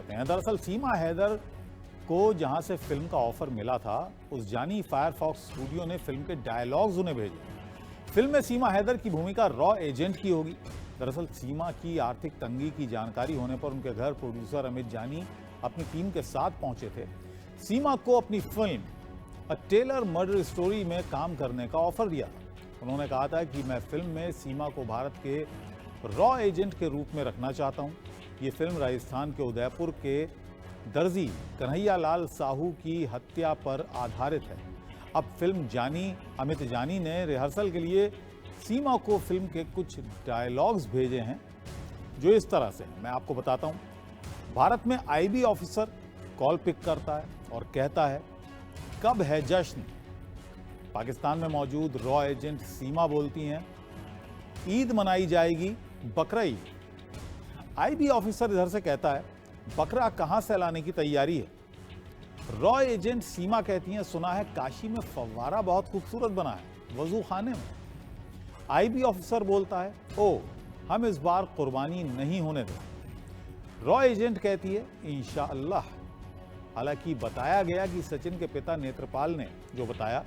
करते हैं। दरअसल सीमा हैदर को जहां से फिल्म का ऑफर मिला था, उस जानी फायरफॉक्स स्टूडियो ने फिल्म के डायलॉग्स उन्हें भेजे। फिल्म में सीमा हैदर की भूमिका रॉ एजेंट की होगी। दरअसल सीमा की आर्थिक तंगी की जानकारी होने पर उनके घर प्रोड्यूसर अमित जानी अपनी टीम के साथ पहुंचे थे। सीमा को अपनी film a tailor murder story में काम करने का ऑफर दिया था। उन्होंने कहा था कि मैं फिल्म में सीमा को भारत के रॉ एजेंट के रूप में रखना चाहता हूं। ये फिल्म राजस्थान के उदयपुर के दर्जी कन्हैया लाल साहू की हत्या पर आधारित है। अब फिल्म अमित जानी ने रिहर्सल के लिए सीमा को फिल्म के कुछ डायलॉग्स भेजे हैं, जो इस तरह से हैं। मैं आपको बताता हूं। भारत में आईबी ऑफिसर कॉल पिक करता है और कहता है, कब है जश्न। पाकिस्तान में मौजूद रॉ एजेंट सीमा बोलती हैं, ईद मनाई जाएगी, बकरा ईद। आईबी ऑफिसर इधर से कहता है, बकरा कहां से लाने की तैयारी है। रॉ एजेंट सीमा कहती हैं, सुना है काशी में फव्वारा बहुत खूबसूरत बना है, वजू खाने में। आईबी ऑफिसर बोलता है, ओ हम इस बार कुर्बानी नहीं होने दें। रॉ एजेंट कहती है, इंशाअल्लाह। हालांकि बताया गया कि सचिन के पिता नेत्रपाल ने जो बताया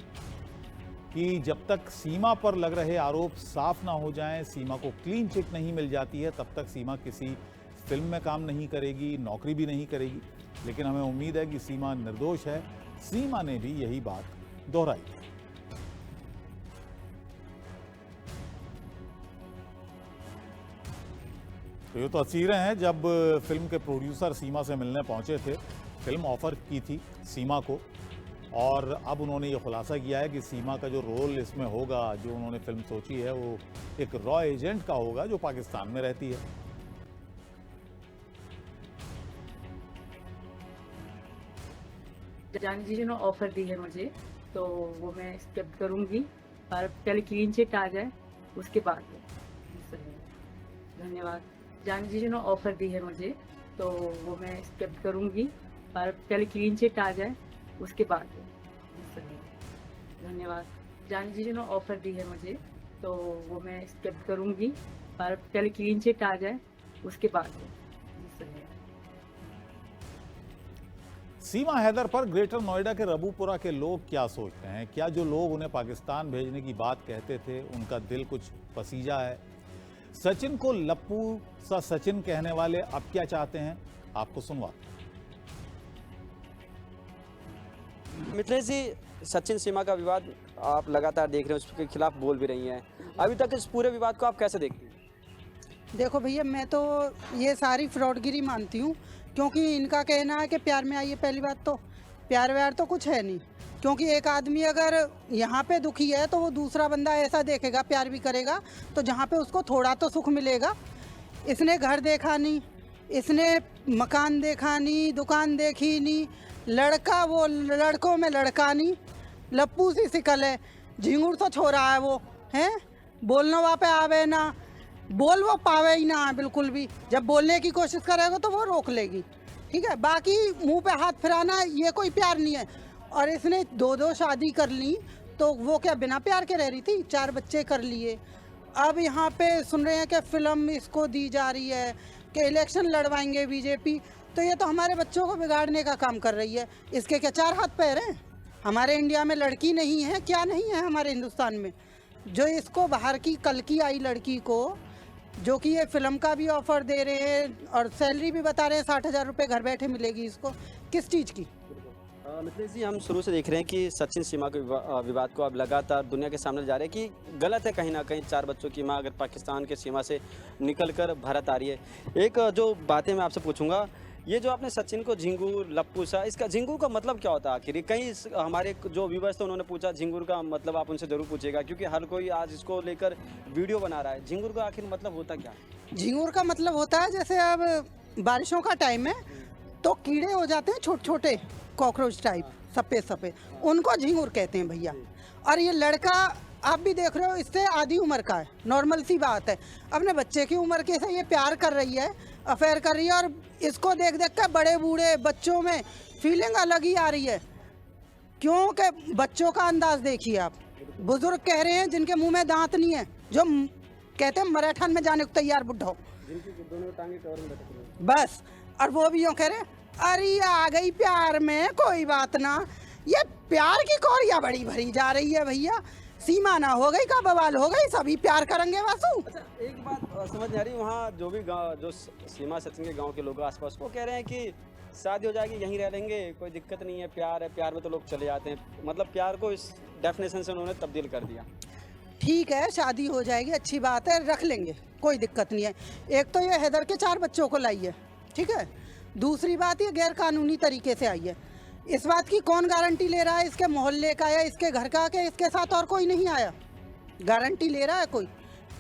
कि जब तक सीमा पर लग रहे आरोप साफ ना हो जाएं, सीमा को क्लीन चिट नहीं मिल जाती है, तब तक सीमा किसी फिल्म में काम नहीं करेगी, नौकरी भी नहीं करेगी। लेकिन हमें उम्मीद है कि सीमा निर्दोष है। सीमा ने भी यही बात दोहराई। तो ये तो तस्वीरें हैं जब फिल्म के प्रोड्यूसर सीमा से मिलने पहुंचे थे। फिल्म ऑफर की थी सीमा को, और अब उन्होंने ये खुलासा किया है कि सीमा का जो रोल इसमें होगा, जो उन्होंने फिल्म सोची है, वो एक रॉ एजेंट का होगा जो पाकिस्तान में रहती है। जानी जी ने ऑफर दी है मुझे, तो वो मैं एक्सेप्ट करूंगी, पर पहले क्लीन चिट आ जाए उसके बाद। धन्यवाद। जानी जी ने ऑफर दी है मुझे, तो वो मैं एक्सेप्ट करूंगी, पर पहले क्लीन चिट आ जाए उसके बाद। धन्यवाद। जानी जी ने ऑफर दी है मुझे, तो वो मैं एक्सेप्ट करूंगी, पर पहले क्लीन चिट आ जाए उसके बाद। सीमा हैदर पर ग्रेटर नोएडा के रबूपुरा के लोग क्या सोचते हैं? क्या जो लोग उन्हें पाकिस्तान भेजने की बात कहते थे, उनका दिल कुछ पसीजा है? सचिन को लप्पू सा सचिन कहने वाले अब क्या चाहते हैं, आपको सुनवाते हैं। मिथिलेश जी, सचिन सीमा का विवाद आप लगातार देख रहे हैं, उसके खिलाफ बोल भी रही हैं। अभी तक इस पूरे विवाद को आप कैसे देखते हैं? देखो भैया, मैं तो ये सारी फ्रॉडगिरी मानती हूँ, क्योंकि इनका कहना है कि प्यार में आइए। पहली बात तो प्यार व्यार तो कुछ है नहीं, क्योंकि एक आदमी अगर यहाँ पे दुखी है तो वो दूसरा बंदा ऐसा देखेगा, प्यार भी करेगा, तो जहाँ पे उसको थोड़ा तो सुख मिलेगा। इसने घर देखा नहीं, इसने मकान देखा नहीं, दुकान देखी नहीं, लड़का वो लड़कों में लड़का नहीं, लप्पू सी सिकल है, झिंगुर तो छोरा है वो, हैं बोलना वहाँ पे आवे ना, बोल वो पावे ही ना बिल्कुल भी। जब बोलने की कोशिश करेगा तो वो रोक लेगी, ठीक है। बाकी मुंह पे हाथ फिराना ये कोई प्यार नहीं है। और इसने दो शादी कर ली, तो वो क्या बिना प्यार के रह रही थी? 4 बच्चे कर लिए। अब यहाँ पे सुन रहे हैं कि फिल्म इसको दी जा रही है कि इलेक्शन लड़वाएंगे बीजेपी, तो ये तो हमारे बच्चों को बिगाड़ने का काम कर रही है। इसके क्या 4 हाथ पैर हैं? हमारे इंडिया में लड़की नहीं है, क्या नहीं है हमारे हिंदुस्तान में, जो इसको बाहर की कल की आई लड़की को, जो कि ये फिल्म का भी ऑफर दे रहे हैं और सैलरी भी बता रहे हैं 60,000 रुपये घर बैठे मिलेगी इसको, किस चीज़ की? मिथिलेश जी, हम शुरू से देख रहे हैं कि सचिन सीमा के विवाद को अब लगातार दुनिया के सामने जा रहे हैं कि गलत है कहीं ना कहीं। 4 बच्चों की मां अगर पाकिस्तान के सीमा से निकलकर भारत आ रही है। एक जो बातें मैं आपसे पूछूंगा, ये जो आपने सचिन को झिंगूर लप्पू सा, इसका झिंगूर का मतलब क्या होता है आखिर? कहीं हमारे जो व्यूवर्स थे उन्होंने पूछा झिंगूर का मतलब, आप उनसे जरूर पूछेगा, क्योंकि हर कोई आज इसको लेकर वीडियो बना रहा है। झिंगूर का आखिर मतलब होता क्या है? झिंगुर का मतलब होता है, जैसे अब बारिशों का टाइम है तो कीड़े हो जाते हैं छोटे छोटे, कॉकरोच टाइप, सफ़ेद सफ़ेद, उनको झिंगुर कहते हैं भैया। और ये लड़का आप भी देख रहे हो, इससे आधी उम्र का है, नॉर्मल सी बात है। अपने बच्चे की उम्र के से ये प्यार कर रही है, अफेयर कर रही है, और इसको देख देख कर बड़े बूढ़े बच्चों में फीलिंग अलग ही आ रही है। क्योंकि बच्चों का अंदाज देखिए आप, बुजुर्ग कह रहे हैं जिनके मुंह में दांत नहीं है, जो कहते हैं मराठन में जाने को तैयार बुढ़ा हो, बस। और वो भी यूँ कह रहे अरे आ गई प्यार में कोई बात ना। ये प्यार की कौड़ियाँ बड़ी भरी जा रही है भैया। सीमा ना हो गई का बवाल हो गई, सभी प्यार करेंगे वासु। अच्छा, एक बात समझ नहीं आ रही, वहाँ जो भी गाँव, जो सीमा सचिन के गांव के लोग आसपास, वो कह रहे हैं कि शादी हो जाएगी यहीं रह लेंगे, कोई दिक्कत नहीं है, प्यार में तो लोग चले जाते हैं। मतलब प्यार को इस डेफिनेशन से उन्होंने तब्दील कर दिया। ठीक है, शादी हो जाएगी, अच्छी बात है, रख लेंगे, कोई दिक्कत नहीं है। एक तो ये हैदर के 4 बच्चों को लाई है, ठीक है। दूसरी बात, ये गैर कानूनी तरीके से आई है। इस बात की कौन गारंटी ले रहा है, इसके मोहल्ले का या इसके घर का, कि इसके साथ और कोई नहीं आया? गारंटी ले रहा है कोई?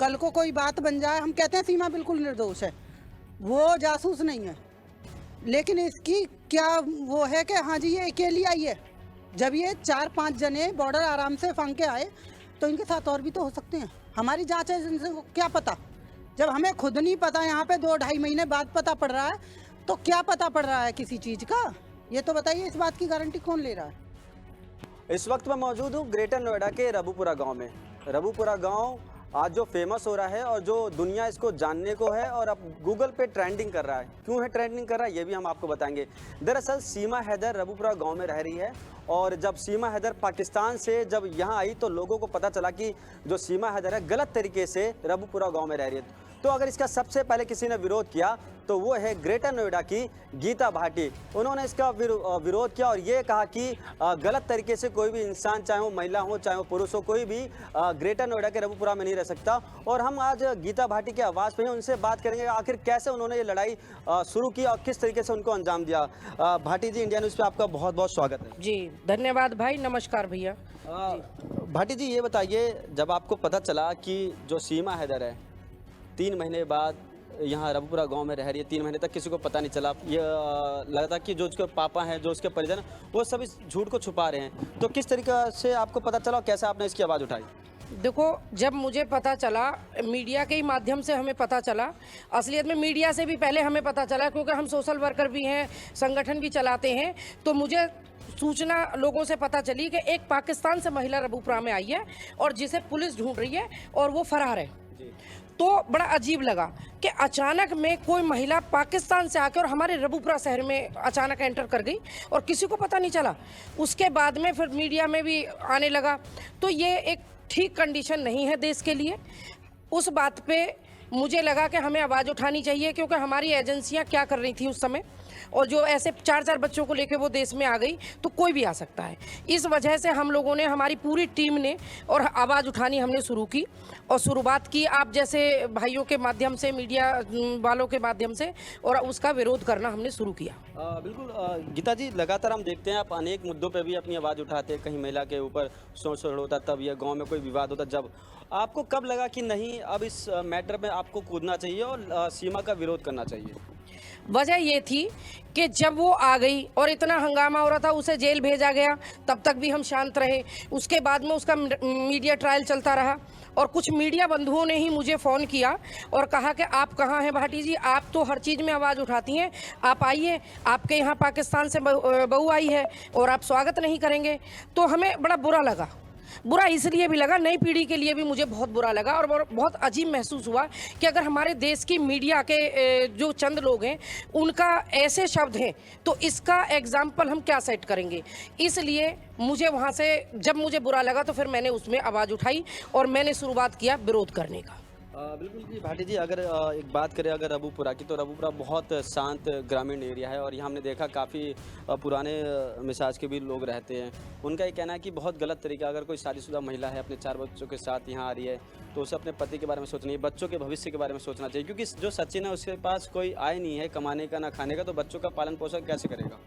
कल को कोई बात बन जाए, हम कहते हैं सीमा बिल्कुल निर्दोष है, वो जासूस नहीं है, लेकिन इसकी क्या वो है कि हाँ जी ये अकेली आई है। जब ये 4-5 जने बॉर्डर आराम से फांग के आए तो इनके साथ और भी तो हो सकते हैं। हमारी जांच एजेंसी को क्या पता? जब हमें खुद नहीं पता, यहाँ पे 2-2.5 महीने बाद पता पड़ रहा है, तो क्या पता पड़ रहा है किसी चीज़ का? ये तो बताइए, इस बात की गारंटी कौन ले रहा है? इस वक्त मैं मौजूद हूँ ग्रेटर नोएडा के रबूपुरा गांव में। रबूपुरा गांव आज जो फेमस हो रहा है और जो दुनिया इसको जानने को है और अब गूगल पे ट्रेंडिंग कर रहा है। क्यों है ट्रेंडिंग कर रहा है, ये भी हम आपको बताएंगे। दरअसल सीमा हैदर रबूपुरा गांव में रह रही है, और जब सीमा हैदर पाकिस्तान से जब यहाँ आई तो लोगों को पता चला कि जो सीमा हैदर है गलत तरीके से रबूपुरा गाँव में रह रही है। तो अगर इसका सबसे पहले किसी ने विरोध किया तो वो है ग्रेटर नोएडा की गीता भाटी। उन्होंने इसका विरोध किया और ये कहा कि गलत तरीके से कोई भी इंसान, चाहे वो महिला हो चाहे वो पुरुष हो, कोई भी ग्रेटर नोएडा के रबूपुरा में नहीं रह सकता। और हम आज गीता भाटी की आवाज़ पे हैं, उनसे बात करेंगे आखिर कैसे उन्होंने ये लड़ाई शुरू की और किस तरीके से उनको अंजाम दिया। भाटी जी, इंडिया न्यूज़ पे आपका बहुत बहुत स्वागत है। जी धन्यवाद भाई, नमस्कार भैया। भाटी जी, ये बताइए, जब आपको पता चला कि जो सीमा हैदर है 3 महीने बाद यहाँ रबूपुरा गांव में रह रही है, 3 महीने तक किसी को पता नहीं चला, ये लगता कि जो उसके पापा हैं, जो उसके परिजन, वो सब इस झूठ को छुपा रहे हैं, तो किस तरीके से आपको पता चला और कैसे आपने इसकी आवाज़ उठाई? देखो, जब मुझे पता चला, मीडिया के ही माध्यम से हमें पता चला। असलियत में मीडिया से भी पहले हमें पता चला, क्योंकि हम सोशल वर्कर भी हैं, संगठन भी चलाते हैं। तो मुझे सूचना लोगों से पता चली कि एक पाकिस्तान से महिला रबूपुरा में आई है और जिसे पुलिस ढूंढ रही है और वो फरार है। तो बड़ा अजीब लगा कि अचानक में कोई महिला पाकिस्तान से आकर हमारे रबूपुरा शहर में अचानक एंटर कर गई और किसी को पता नहीं चला। उसके बाद में फिर मीडिया में भी आने लगा। तो ये एक ठीक कंडीशन नहीं है देश के लिए। उस बात पे मुझे लगा कि हमें आवाज़ उठानी चाहिए, क्योंकि हमारी एजेंसियां क्या कर रही थी उस समय, और जो ऐसे 4-4 बच्चों को लेकर वो देश में आ गई, तो कोई भी आ सकता है। इस वजह से हम लोगों ने, हमारी पूरी टीम ने, और आवाज़ उठानी हमने शुरू की और शुरुआत की आप जैसे भाइयों के माध्यम से, मीडिया वालों के माध्यम से, और उसका विरोध करना हमने शुरू किया। बिल्कुल गीता जी, लगातार हम देखते हैं आप अनेक मुद्दों पे भी अपनी आवाज़ उठाते हैं। कहीं महिला के ऊपर शोषण होता तब, या गाँव में कोई विवाद होता जब। आपको कब लगा कि नहीं, अब इस मैटर में आपको कूदना चाहिए और सीमा का विरोध करना चाहिए? वजह ये थी कि जब वो आ गई और इतना हंगामा हो रहा था, उसे जेल भेजा गया, तब तक भी हम शांत रहे। उसके बाद में उसका मीडिया ट्रायल चलता रहा और कुछ मीडिया बंधुओं ने ही मुझे फ़ोन किया और कहा कि आप कहाँ हैं भाटी जी, आप तो हर चीज़ में आवाज़ उठाती हैं, आप आइए, आपके यहाँ पाकिस्तान से बहू आई है और आप स्वागत नहीं करेंगे। तो हमें बड़ा बुरा लगा। बुरा इसलिए भी लगा, नई पीढ़ी के लिए भी मुझे बहुत बुरा लगा और बहुत अजीब महसूस हुआ कि अगर हमारे देश की मीडिया के जो चंद लोग हैं उनका ऐसे शब्द हैं, तो इसका एग्जाम्पल हम क्या सेट करेंगे। इसलिए मुझे वहाँ से जब मुझे बुरा लगा तो फिर मैंने उसमें आवाज़ उठाई और मैंने शुरुआत किया विरोध करने का। बिल्कुल जी भाटी जी, अगर एक बात करें अगर रबूपुरा की, तो रबूपुरा बहुत शांत ग्रामीण एरिया है और यहाँ हमने देखा काफ़ी पुराने मिजाज के भी लोग रहते हैं। उनका ये कहना है कि बहुत गलत तरीका, अगर कोई शादीशुदा महिला है अपने 4 बच्चों के साथ यहाँ आ रही है तो उसे अपने पति के बारे में सोचना चाहिए, बच्चों के भविष्य के बारे में सोचना चाहिए, क्योंकि जो सचिन है उसके पास कोई आय नहीं है कमाने का ना खाने का, तो बच्चों का पालन पोषण कैसे करेगा।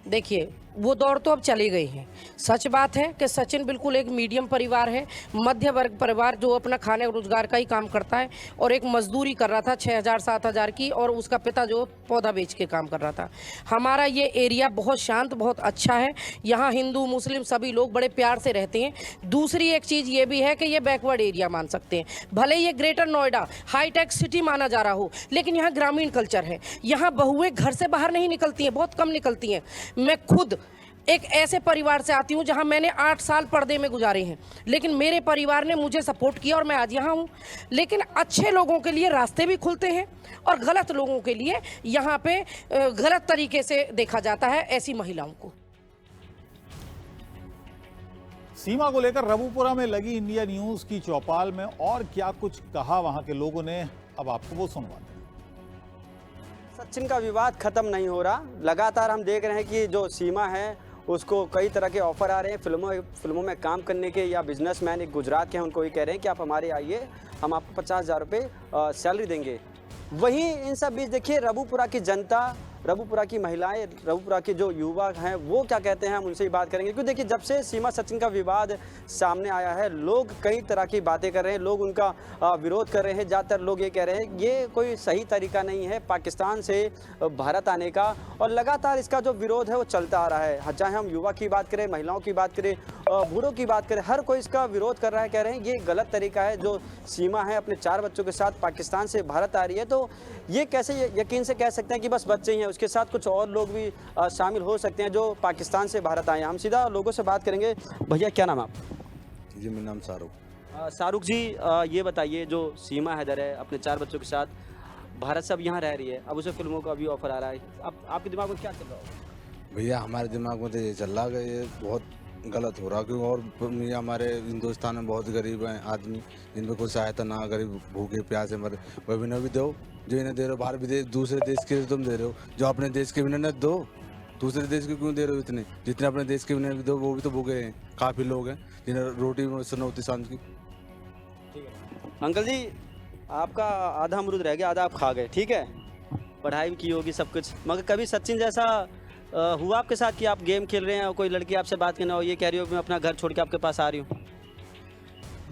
देखिए, वो दौर तो अब चली गई है। सच बात है कि सचिन बिल्कुल एक मीडियम परिवार है, मध्य वर्ग परिवार, जो अपना खाने रोजगार का ही काम करता है और एक मजदूरी कर रहा था 6,000-7,000 की, और उसका पिता जो पौधा बेच के काम कर रहा था। हमारा ये एरिया बहुत शांत, बहुत अच्छा है। यहाँ हिंदू मुस्लिम सभी लोग बड़े प्यार से रहते हैं। दूसरी एक चीज़ ये भी है कि ये बैकवर्ड एरिया मान सकते हैं, भले ये ग्रेटर नोएडा हाईटेक सिटी माना जा रहा हो, लेकिन यहाँ ग्रामीण कल्चर है। यहाँ बहुएं घर से बाहर नहीं निकलती हैं, बहुत कम निकलती हैं। मैं खुद एक ऐसे परिवार से आती हूँ जहाँ मैंने 8 साल पर्दे में गुजारे हैं, लेकिन मेरे परिवार ने मुझे सपोर्ट किया और मैं आज यहाँ हूँ। लेकिन अच्छे लोगों के लिए रास्ते भी खुलते हैं और गलत लोगों के लिए यहाँ पे गलत तरीके से देखा जाता है ऐसी महिलाओं को। सीमा को लेकर रबूपुरा में लगी इंडिया न्यूज की चौपाल में और क्या कुछ कहा वहां के लोगों ने, अब आपको वो सुनवाते हैं। सचिन का विवाद खत्म नहीं हो रहा। लगातार हम देख रहे हैं कि जो सीमा है उसको कई तरह के ऑफर आ रहे हैं फिल्मों में काम करने के, या बिजनेसमैन एक गुजरात के हैं उनको ये कह रहे हैं कि आप हमारे आइए, हम आपको 50,000 रुपये सैलरी देंगे। वहीं इन सब बीच देखिए रबूपुरा की जनता, रबूपुरा की महिलाएं, रबूपुरा के जो युवा हैं वो क्या कहते हैं, हम उनसे ही बात करेंगे। क्योंकि देखिए जब से सीमा सचिन का विवाद सामने आया है लोग कई तरह की बातें कर रहे हैं, लोग उनका विरोध कर रहे हैं। ज़्यादातर लोग ये कह रहे हैं ये कोई सही तरीका नहीं है पाकिस्तान से भारत आने का, और लगातार इसका जो विरोध है वो चलता आ रहा है। चाहे हम युवा की बात करें, महिलाओं की बात करें, बूढ़ों की बात करें, हर कोई इसका विरोध कर रहा है। कह रहे हैं ये गलत तरीका है। जो सीमा है अपने 4 बच्चों के साथ पाकिस्तान से भारत आ रही है, तो ये कैसे यकीन से कह सकते हैं कि बस बच्चे ही हैं, उसके साथ कुछ और लोग भी शामिल हो सकते हैं जो पाकिस्तान से भारत आए हैं। हम सीधा लोगों से बात करेंगे। भैया क्या नाम है आप? जी मेरा नाम शाहरुख। शाहरुख जी, ये बताइए जो सीमा हैदर है अपने 4 बच्चों के साथ भारत से अब यहाँ रह रही है, अब उसे फिल्मों का भी ऑफर आ रहा है, अब आपके दिमाग में क्या चल रहा है? भैया हमारे दिमाग में तो ये चल रहा है कि ये बहुत गलत हो रहा, क्योंकि और ये हमारे हिंदुस्तान में बहुत गरीब हैं आदमी जिन पर कोई सहायता ना, गरीब भूखे प्यासे मरे, वह भी न भी दो जो इन्हें दे रहे हो। बाहर विदेश दूसरे देश के तुम दे रहे हो, जो अपने देश के भी न दो, दूसरे देश के क्यों दे रहे हो? इतने जितने अपने देश के भी दो, वो भी तो भूखे हैं। काफ़ी लोग हैं जिन्हें रोटी सुनौती सांझ की। अंकल जी आपका आधा अमरूद रह गया, आधा आप खा गए, ठीक है, पढ़ाई भी की होगी सब कुछ, मगर कभी सचिन जैसा हुआ आपके साथ कि आप गेम खेल रहे हैं और कोई लड़की आपसे बात करना हो, ये कह रही हो कि मैं अपना घर छोड़ के आपके पास आ रही हूँ?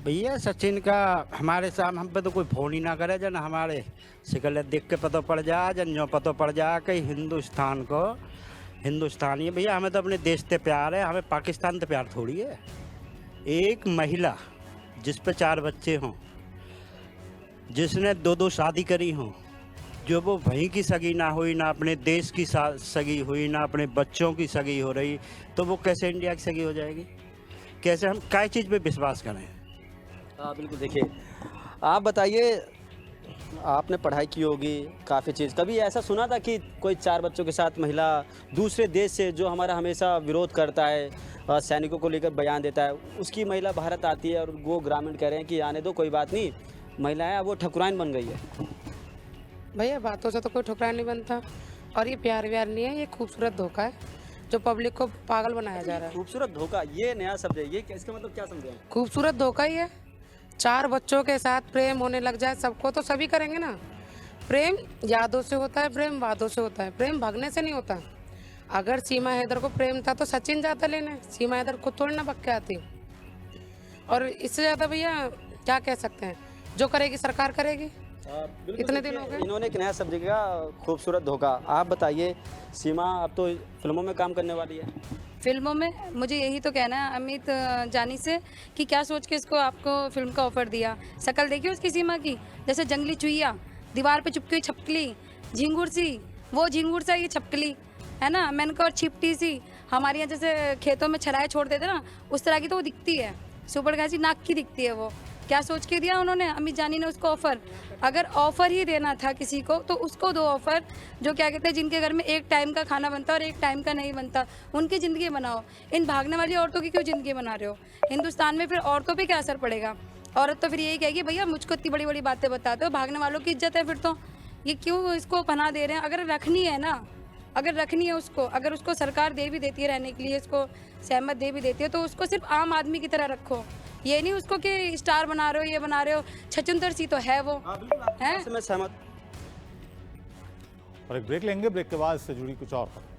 भैया सचिन का हमारे साथ हम पे तो कोई फोन ही ना करे, जन हमारे शिकल देख के पता पड़ जा, जन जो पता पड़ जा कि हिंदुस्तान को हिंदुस्तानी है। भैया हमें तो अपने देश से प्यार है, हमें पाकिस्तान से प्यार थोड़ी है। एक महिला जिस पे 4 बच्चे हों, जिसने 2 शादी करी हों, जो वो वहीं की सगी ना हुई, ना अपने देश की सगी हुई, ना अपने बच्चों की सगी हो रही, तो वो कैसे इंडिया की सगी हो जाएगी? कैसे हम क्या चीज़ पे विश्वास करें? बिल्कुल। देखिए आप बताइए, आपने पढ़ाई की होगी काफ़ी चीज़, कभी ऐसा सुना था कि कोई 4 बच्चों के साथ महिला दूसरे देश से, जो हमारा हमेशा विरोध करता है, सैनिकों को लेकर बयान देता है, उसकी महिला भारत आती है और वो ग्रामीण कह रहे हैं कि आने दो, कोई बात नहीं, महिलाएं वो ठकुराइन बन गई है? भैया बातों से तो कोई ठुकरान नहीं बनता, और ये प्यार व्यार नहीं है, ये खूबसूरत धोखा है जो पब्लिक को पागल बनाया जा रहा है। खूबसूरत धोखा, ये नया शब्द है, ये इसका मतलब क्या समझे? खूबसूरत धोखा ही है। 4 बच्चों के साथ प्रेम होने लग जाए सबको, तो सभी करेंगे ना। प्रेम यादों से होता है, प्रेम वादों से होता है, प्रेम भागने से नहीं होता। अगर सीमा हैदर को प्रेम था तो सचिन जाता लेने, सीमा हैदर खुद थोड़ी ना भग के आती। और इससे ज़्यादा भैया क्या कह सकते हैं, जो करेगी सरकार करेगी। इतने दिन हो गए। इन्होंने एक नया शब्द का खूबसूरत धोखा। आप बताइए सीमा, अब तो फिल्मों में काम करने वाली है। फिल्मों में मुझे यही तो कहना है अमित जानी से कि क्या सोच के इसको आपको फिल्म का ऑफर दिया। शक्ल देखिए उसकी सीमा की, जैसे जंगली चुहिया, दीवार पे चुपकी हुई छपकली, झिंगुर सी, वो झिंगुर सा ये छपकली है ना, मैंने और छिपटी सी, हमारे यहाँ जैसे खेतों में छलाए छोड़ देते ना, उस तरह की तो वो दिखती है, सुपर घासी नाक की दिखती है वो। क्या सोच के दिया उन्होंने, अमित जानी ने उसको ऑफर। अगर ऑफर ही देना था किसी को तो उसको दो ऑफर, जो क्या कहते हैं जिनके घर में एक टाइम का खाना बनता है और एक टाइम का नहीं बनता, उनकी ज़िंदगी बनाओ। इन भागने वाली औरतों की क्यों ज़िंदगी बना रहे हो? हिंदुस्तान में फिर औरतों पे क्या असर पड़ेगा? औरत तो फिर यही कहेगी भैया मुझको इतनी बड़ी बड़ी बातें बताते हो, भागने वालों की इज्जत है फिर तो, ये क्यों इसको पनाह दे रहे हैं? अगर रखनी है ना, अगर रखनी है उसको, अगर उसको सरकार दे भी देती है रहने के लिए, इसको सहमत दे भी देती है, तो उसको सिर्फ आम आदमी की तरह रखो। ये नहीं उसको कि स्टार बना रहे हो, ये बना रहे हो। छचुंदर सी तो है वो, है। मैं सहमत। और एक ब्रेक लेंगे, ब्रेक के बाद इससे जुड़ी कुछ और खबर।